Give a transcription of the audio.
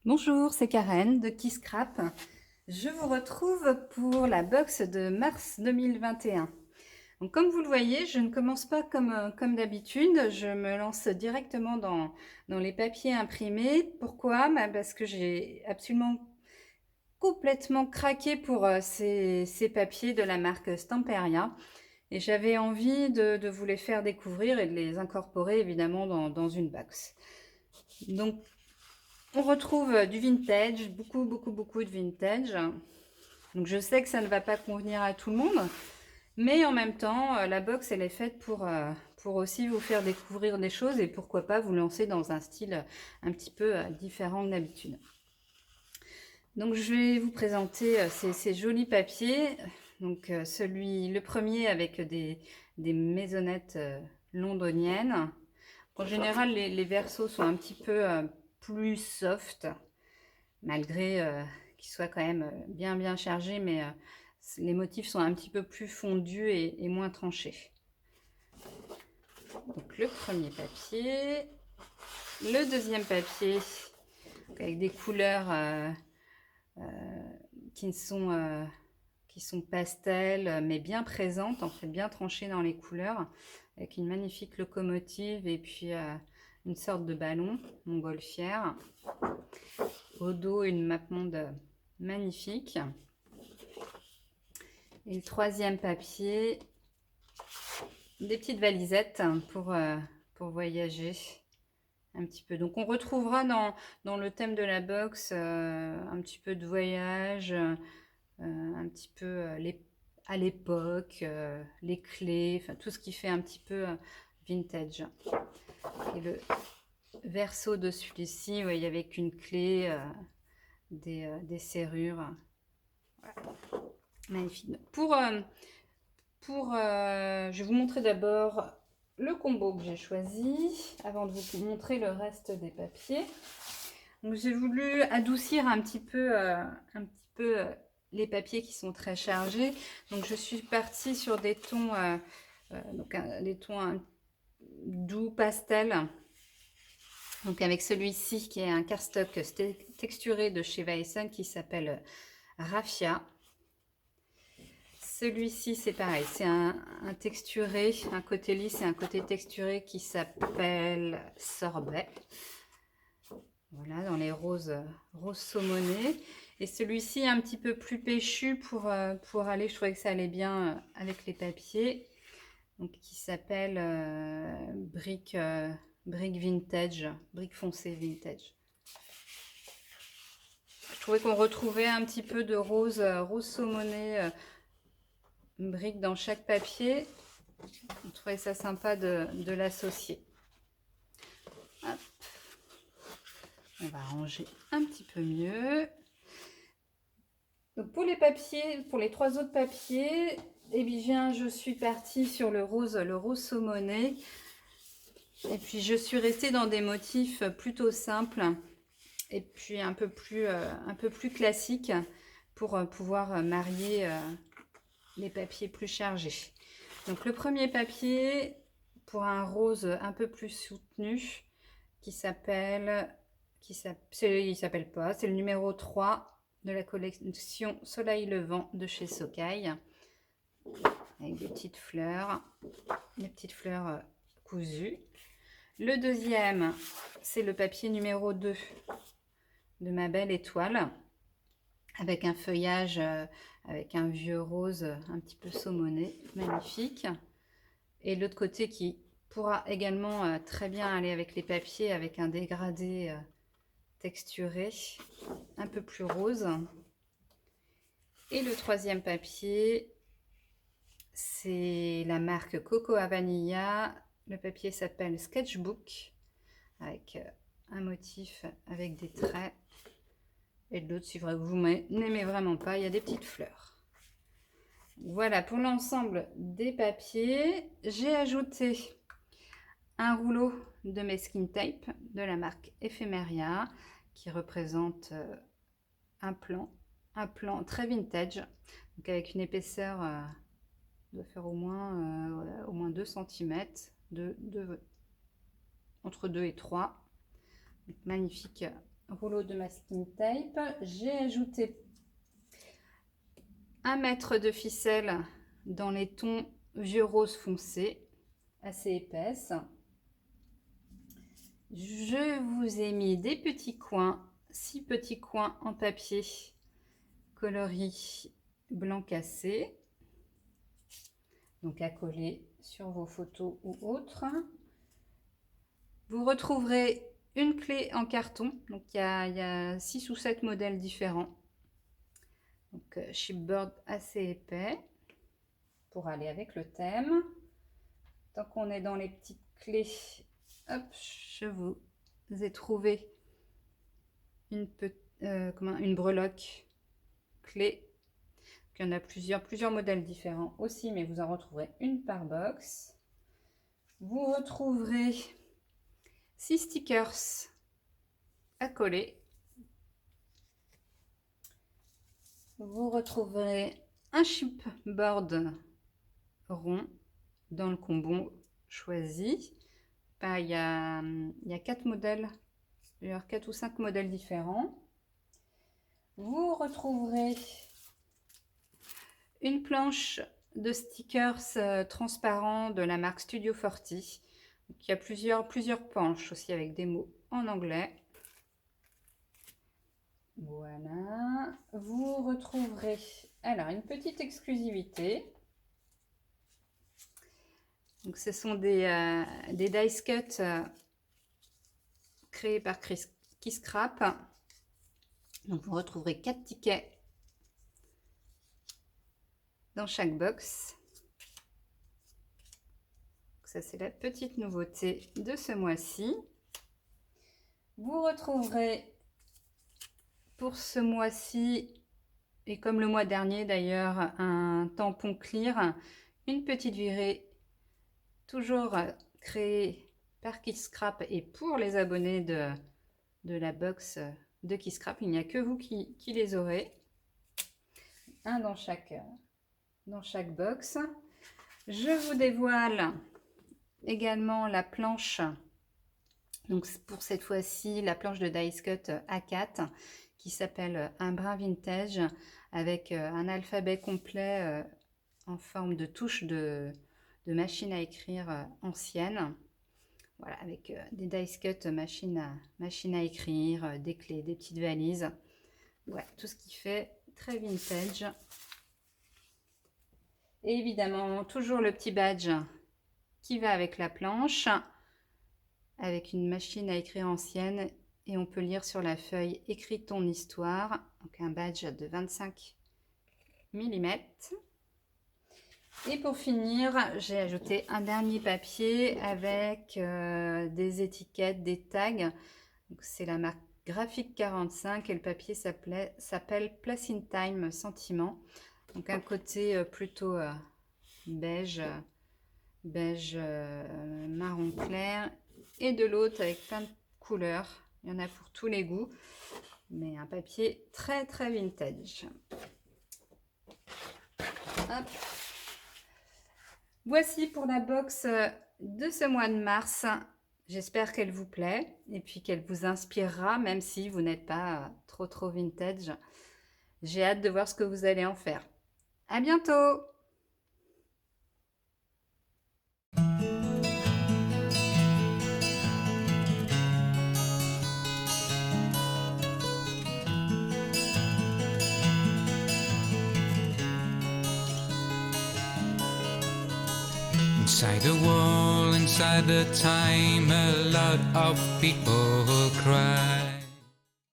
Bonjour, c'est Karen de Qui Scrap. Je vous retrouve pour la box de mars 2021. Donc, comme vous le voyez, je ne commence pas comme d'habitude, je me lance directement dans les papiers imprimés. Pourquoi? Parce que j'ai absolument complètement craqué pour ces papiers de la marque Stamperia. Et j'avais envie de vous les faire découvrir et de les incorporer évidemment dans une box. Donc, on retrouve du vintage, beaucoup de vintage. Donc je sais que ça ne va pas convenir à tout le monde, mais en même temps, la box elle est faite pour aussi vous faire découvrir des choses et pourquoi pas vous lancer dans un style un petit peu différent que d'habitude. Donc je vais vous présenter ces jolis papiers. Donc le premier avec des maisonnettes londoniennes. En général, les versos sont un petit peu plus soft, malgré qu'ils soient quand même bien chargés, mais les motifs sont un petit peu plus fondus et moins tranchés. Donc le premier papier, le deuxième papier avec des couleurs qui sont pastels mais bien présentes, en fait bien tranchées dans les couleurs, avec une magnifique locomotive et puis une sorte de ballon montgolfière. Au dos, une mappemonde magnifique. Et le troisième papier, des petites valisettes pour voyager un petit peu. Donc on retrouvera dans le thème de la box un petit peu de voyage, un petit peu à l'époque, les clés, enfin tout ce qui fait un petit peu vintage. Et le verso de celui-ci, ouais, avec une clé, des serrures. Voilà. Magnifique. Je vais vous montrer d'abord le combo que j'ai choisi avant de vous montrer le reste des papiers. Donc j'ai voulu adoucir un petit peu les papiers qui sont très chargés. Donc je suis partie sur des tons, des tons doux pastel. Donc avec celui-ci qui est un cardstock texturé de chez Weissen qui s'appelle Raffia. Celui-ci, c'est pareil, c'est un texturé, un côté lisse et un côté texturé qui s'appelle Sorbet. Voilà, dans les roses saumonnées. Et celui-ci, un petit peu plus péchu pour aller, je trouvais que ça allait bien avec les papiers. Donc, qui s'appelle brique vintage, brique foncée vintage. Je trouvais qu'on retrouvait un petit peu de rose saumonée, une brique dans chaque papier. On trouvait ça sympa de l'associer. On va ranger un petit peu mieux. Donc pour les papiers, pour les trois autres papiers, eh bien je suis partie sur le rose saumonné. Et puis je suis restée dans des motifs plutôt simples et puis un peu plus classiques pour pouvoir marier les papiers plus chargés. Donc le premier papier pour un rose un peu plus soutenu il s'appelle pas, c'est le numéro 3 de la collection Soleil Levant de chez Sokai, avec des petites fleurs cousues. Le deuxième, c'est le papier numéro 2 de Ma Belle Étoile, avec un feuillage, avec un vieux rose un petit peu saumonné, magnifique. Et l'autre côté qui pourra également très bien aller avec les papiers, avec un dégradé texturé, un peu plus rose. Et le troisième papier, c'est la marque Cocoa Vanilla. Le papier s'appelle Sketchbook, avec un motif avec des traits. Et de l'autre, si vous n'aimez vraiment pas, il y a des petites fleurs. Voilà pour l'ensemble des papiers. J'ai ajouté un rouleau de masking tape de la marque Ephemeria qui représente un plan très vintage, donc avec une épaisseur doit faire au moins 2 cm, entre 2 et 3. Donc, magnifique rouleau de masking tape. J'ai ajouté 1 mètre de ficelle dans les tons vieux rose foncé, assez épaisse. Je vous ai mis des petits coins, 6 petits coins en papier coloris blanc cassé, donc à coller sur vos photos ou autres. Vous retrouverez une clé en carton, donc il y a 6 ou 7 modèles différents. Donc chipboard assez épais pour aller avec le thème. Tant qu'on est dans les petites clés, hop, je vous ai trouvé une breloque clé. Il y en a plusieurs modèles différents aussi, mais vous en retrouverez une par box. Vous retrouverez 6 stickers à coller. Vous retrouverez un chipboard rond dans le combo choisi. Il y a 4 modèles, d'ailleurs 4 ou 5 modèles différents. Vous retrouverez une planche de stickers transparents de la marque Studio 40. Donc, il y a plusieurs planches aussi avec des mots en anglais. Voilà. Vous retrouverez alors une petite exclusivité. Donc, ce sont des dice cut créés par Keyscrap. Donc, vous retrouverez 4 tickets dans chaque box. Donc, ça, c'est la petite nouveauté de ce mois-ci. Vous retrouverez pour ce mois-ci, et comme le mois dernier d'ailleurs, un tampon clear, une petite virée toujours créée par Keyscrap et pour les abonnés de la box de Keyscrap. Il n'y a que vous qui les aurez. Un dans chaque box. Je vous dévoile également la planche. Donc pour cette fois-ci, la planche de dice cut A4 qui s'appelle Un brin vintage avec un alphabet complet en forme de touche de machine à écrire ancienne. Voilà, avec des dice cut machine à écrire, des clés, des petites valises. Voilà, tout ce qui fait très vintage. Et évidemment, toujours le petit badge qui va avec la planche, avec une machine à écrire ancienne. Et on peut lire sur la feuille « Écris ton histoire ». Donc un badge de 25 mm. Et pour finir, j'ai ajouté un dernier papier avec des étiquettes, des tags. C'est la marque Graphique 45 et le papier s'appelle Place in Time Sentiment. Donc un côté plutôt beige marron clair et de l'autre avec plein de couleurs. Il y en a pour tous les goûts, mais un papier très vintage. Hop. Voici pour la box de ce mois de mars. J'espère qu'elle vous plaît et puis qu'elle vous inspirera, même si vous n'êtes pas trop vintage. J'ai hâte de voir ce que vous allez en faire. À bientôt! Inside the wall, inside the time, a lot of people cry.